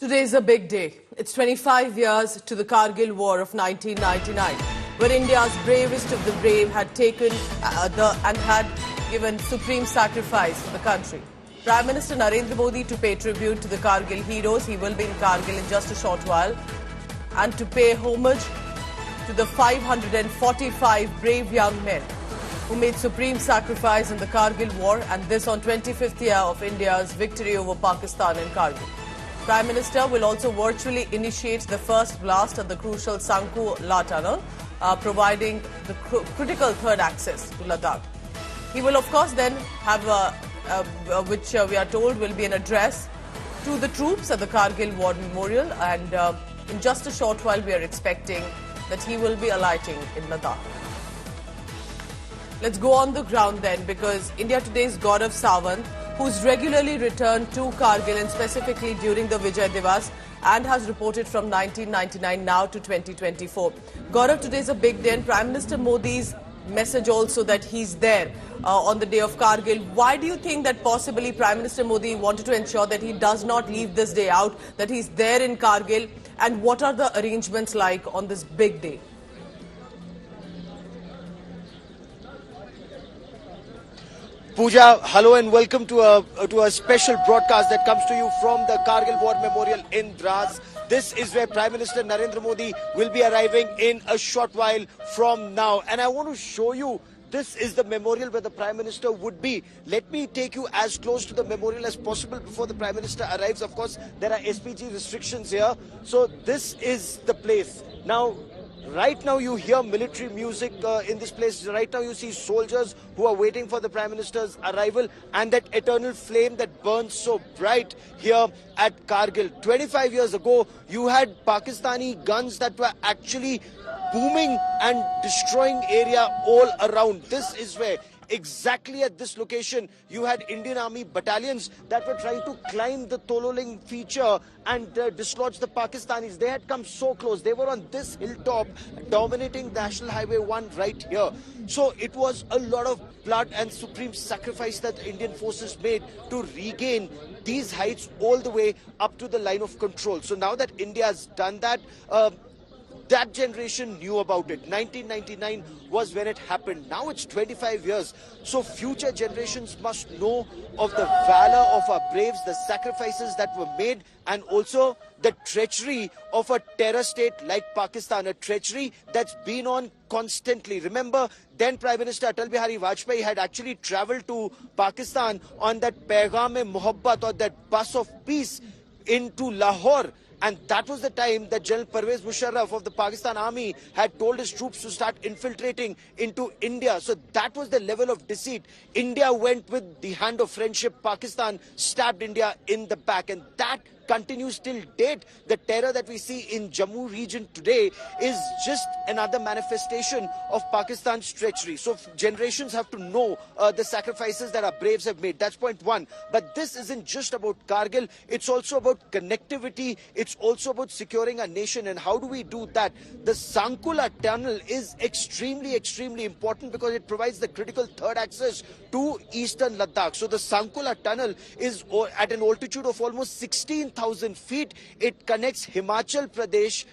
Today is a big day. It's 25 years to the Kargil War of 1999, where India's bravest of the brave had taken and had given supreme sacrifice for the country. Prime Minister Narendra Modi to pay tribute to the Kargil heroes. He will be in Kargil in just a short while, and to pay homage to the 545 brave young men who made supreme sacrifice in the Kargil War, and this on 25th year of India's victory over Pakistan in Kargil. Prime Minister will also virtually initiate the first blast at the crucial Sanku La Tunnel, providing the critical third access to Ladakh. He will, of course, then have which we are told will be an address to the troops at the Kargil War Memorial, and in just a short while we are expecting that he will be alighting in Ladakh. Let's go on the ground then, because India Today's Gaurav Sawant, who's regularly returned to Kargil and specifically during the Vijay Divas, and has reported from 1999 now to 2024. Gaurav, today's a big day, and Prime Minister Modi's message also that he's there on the day of Kargil. Why do you think that possibly Prime Minister Modi wanted to ensure that he does not leave this day out, that he's there in Kargil, and what are the arrangements like on this big day? Pooja, hello and welcome to a special broadcast that comes to you from the Kargil War Memorial in Dras. This is where Prime Minister Narendra Modi will be arriving in a short while from now. And I want to show you, this is the memorial where the Prime Minister would be. Let me take you as close to the memorial as possible before the Prime Minister arrives. Of course, there are SPG restrictions here. So this is the place. Now, right now you hear military music in this place. Right now you see soldiers who are waiting for the Prime Minister's arrival, and that eternal flame that burns so bright here at Kargil. 25 years ago, you had Pakistani guns that were actually booming and destroying area all around. This is where, exactly at this location, you had Indian Army battalions that were trying to climb the Tololing feature and dislodge the Pakistanis. They had come so close. They were on this hilltop dominating National Highway 1 right here. So it was a lot of blood and supreme sacrifice that the Indian forces made to regain these heights all the way up to the line of control. So now that India has done that, that generation knew about it. 1999 was when it happened. Now it's 25 years. So future generations must know of the valor of our braves, the sacrifices that were made, and also the treachery of a terror state like Pakistan, a treachery that's been on constantly. Remember, then Prime Minister Atal Bihari Vajpayee had actually traveled to Pakistan on that Paigam-e-Mohabbat, or that bus of peace, into Lahore. And that was the time that General Pervez Musharraf of the Pakistan Army had told his troops to start infiltrating into India. So that was the level of deceit. India went with the hand of friendship. Pakistan stabbed India in the back. And that continues till date. The terror that we see in Jammu region today is just another manifestation of Pakistan's treachery. So generations have to know the sacrifices that our braves have made. That's point one. But this isn't just about Kargil. It's also about connectivity. It's also about securing our nation. And how do we do that? The Sanku La Tunnel is extremely, extremely important because it provides the critical third access to eastern Ladakh. So the Sanku La Tunnel is at an altitude of almost 16,000 feet. It connects Himachal Pradesh,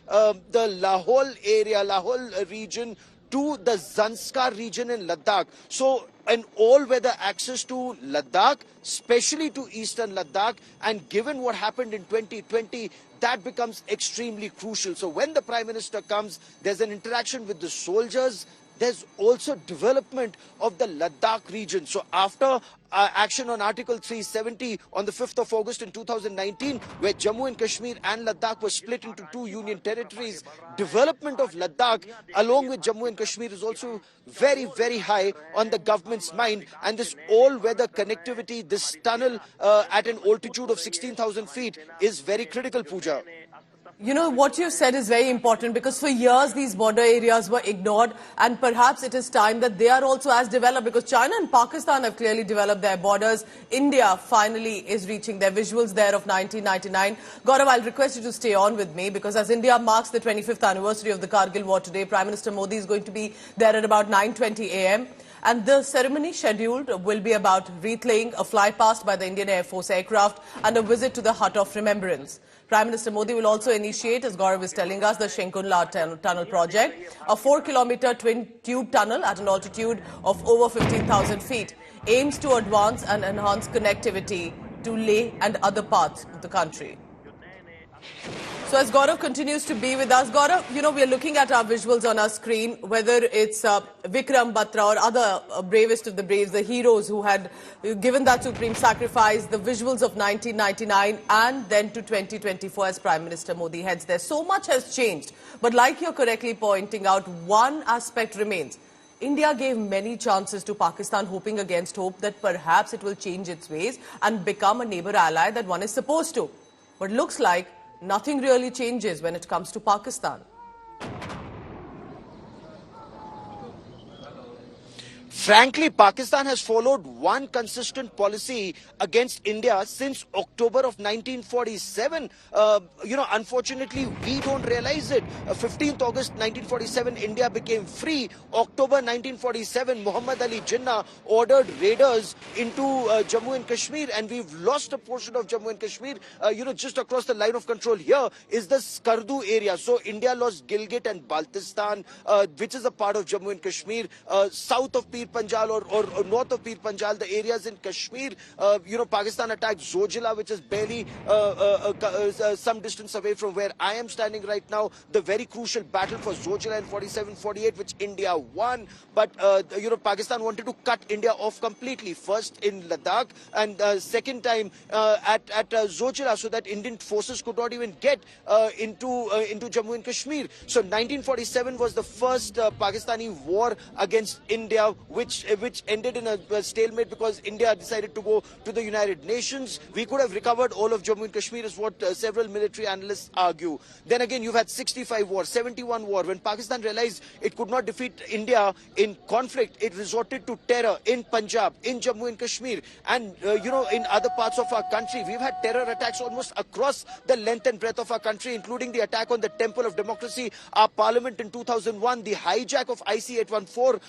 the Lahore area, Lahore region, to the Zanskar region in Ladakh. So an all-weather access to Ladakh, especially to eastern Ladakh, and given what happened in 2020, that becomes extremely crucial. So when the Prime Minister comes, there's an interaction with the soldiers. There's also development of the Ladakh region. So after action on Article 370 on the 5th of August in 2019, where Jammu and Kashmir and Ladakh were split into two union territories, development of Ladakh along with Jammu and Kashmir is also very, very high on the government's mind. And this all-weather connectivity, this tunnel at an altitude of 16,000 feet is very critical, Pooja. You know, what you said is very important, because for years these border areas were ignored, and perhaps it is time that they are also as developed, because China and Pakistan have clearly developed their borders. India finally is reaching their visuals there of 1999. Gaurav, I'll request you to stay on with me, because as India marks the 25th anniversary of the Kargil War today, Prime Minister Modi is going to be there at about 9:20 a.m. And the ceremony scheduled will be about wreath-laying, a flypast by the Indian Air Force aircraft and a visit to the Hut of Remembrance. Prime Minister Modi will also initiate, as Gaurav is telling us, the Shankunla Tunnel project, a 4-kilometer twin-tube tunnel at an altitude of over 15,000 feet, aims to advance and enhance connectivity to Leh and other parts of the country. So as Gaurav continues to be with us, Gaurav, we are looking at our visuals on our screen, whether it's Vikram Batra or other bravest of the braves, the heroes who had given that supreme sacrifice, the visuals of 1999 and then to 2024 as Prime Minister Modi heads there. So much has changed. But like you're correctly pointing out, one aspect remains. India gave many chances to Pakistan, hoping against hope that perhaps it will change its ways and become a neighbor ally that one is supposed to. But looks like nothing really changes when it comes to Pakistan. Frankly, Pakistan has followed one consistent policy against India since October of 1947. Unfortunately, we don't realize it. 15th August 1947, India became free. October 1947, Muhammad Ali Jinnah ordered raiders into Jammu and Kashmir, and we've lost a portion of Jammu and Kashmir. Just across the line of control here is the Skardu area. So India lost Gilgit and Baltistan, which is a part of Jammu and Kashmir, south of Pir Panjal or north of Pir Panjal, the areas in Kashmir. Pakistan attacked Zojila, which is barely some distance away from where I am standing right now. The very crucial battle for Zojila in 47-48, which India won. But, Pakistan wanted to cut India off completely. First in Ladakh and second time at Zojila, so that Indian forces could not even get into Jammu and Kashmir. So 1947 was the first Pakistani war against India, which ended in a stalemate because India decided to go to the United Nations. We could have recovered all of Jammu and Kashmir, is what several military analysts argue. Then again, you've had 65 war, 71 war. When Pakistan realized it could not defeat India in conflict, it resorted to terror in Punjab, in Jammu and Kashmir, and in other parts of our country. We've had terror attacks almost across the length and breadth of our country, including the attack on the Temple of Democracy, our parliament in 2001, the hijack of IC-814,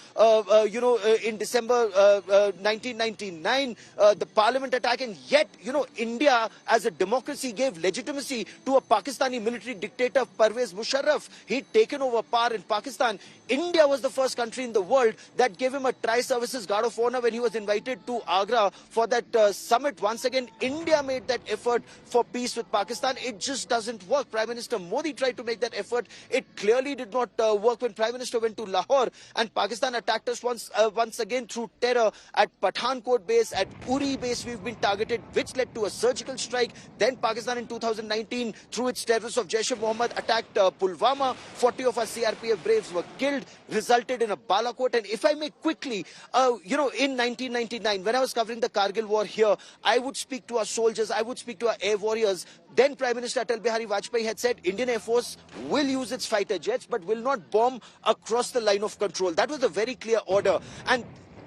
in December 1999, the parliament attack, and yet, India as a democracy gave legitimacy to a Pakistani military dictator, Pervez Musharraf. He'd taken over power in Pakistan. India was the first country in the world that gave him a Tri-Services Guard of Honor when he was invited to Agra for that summit. Once again, India made that effort for peace with Pakistan. It just doesn't work. Prime Minister Modi tried to make that effort. It clearly did not work when Prime Minister went to Lahore, and Pakistan attacked us once again through terror at Pathankot base, at Uri base. We've been targeted, which led to a surgical strike. Then Pakistan in 2019, through its terrorists of Jaish-e-Mohammed, attacked Pulwama. 40 of our CRPF braves were killed, resulted in a Balakot. And if I may quickly, in 1999, when I was covering the Kargil war here, I would speak to our soldiers, I would speak to our air warriors. Then Prime Minister Atal Bihari Vajpayee had said Indian Air Force will use its fighter jets but will not bomb across the line of control. That was a very clear order. And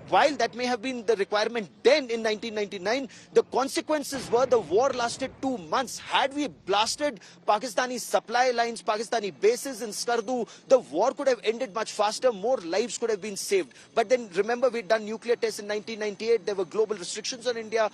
while that may have been the requirement then in 1999, the consequences were the war lasted 2 months. Had we blasted Pakistani supply lines, Pakistani bases in Skardu, the war could have ended much faster, more lives could have been saved. But then remember, we'd done nuclear tests in 1998, there were global restrictions on India.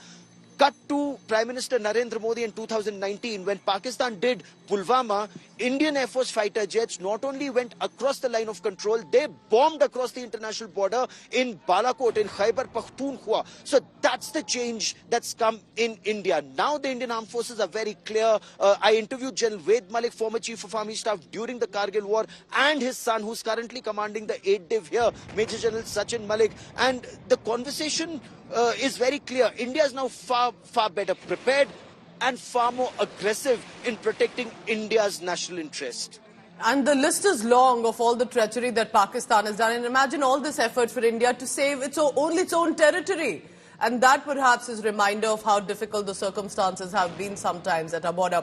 Cut to Prime Minister Narendra Modi in 2019, when Pakistan did Pulwama, Indian Air Force fighter jets not only went across the line of control, they bombed across the international border in Balakot, in Khyber Pakhtunkhwa. So that's the change that's come in India. Now the Indian Armed Forces are very clear. I interviewed General Ved Malik, former Chief of Army Staff during the Kargil war, and his son, who's currently commanding the 8th Div here, Major General Sachin Malik. And the conversation is very clear. India is now far better prepared and far more aggressive in protecting India's national interest. And the list is long of all the treachery that Pakistan has done. And imagine all this effort for India to save its own territory. And that perhaps is a reminder of how difficult the circumstances have been sometimes at our border.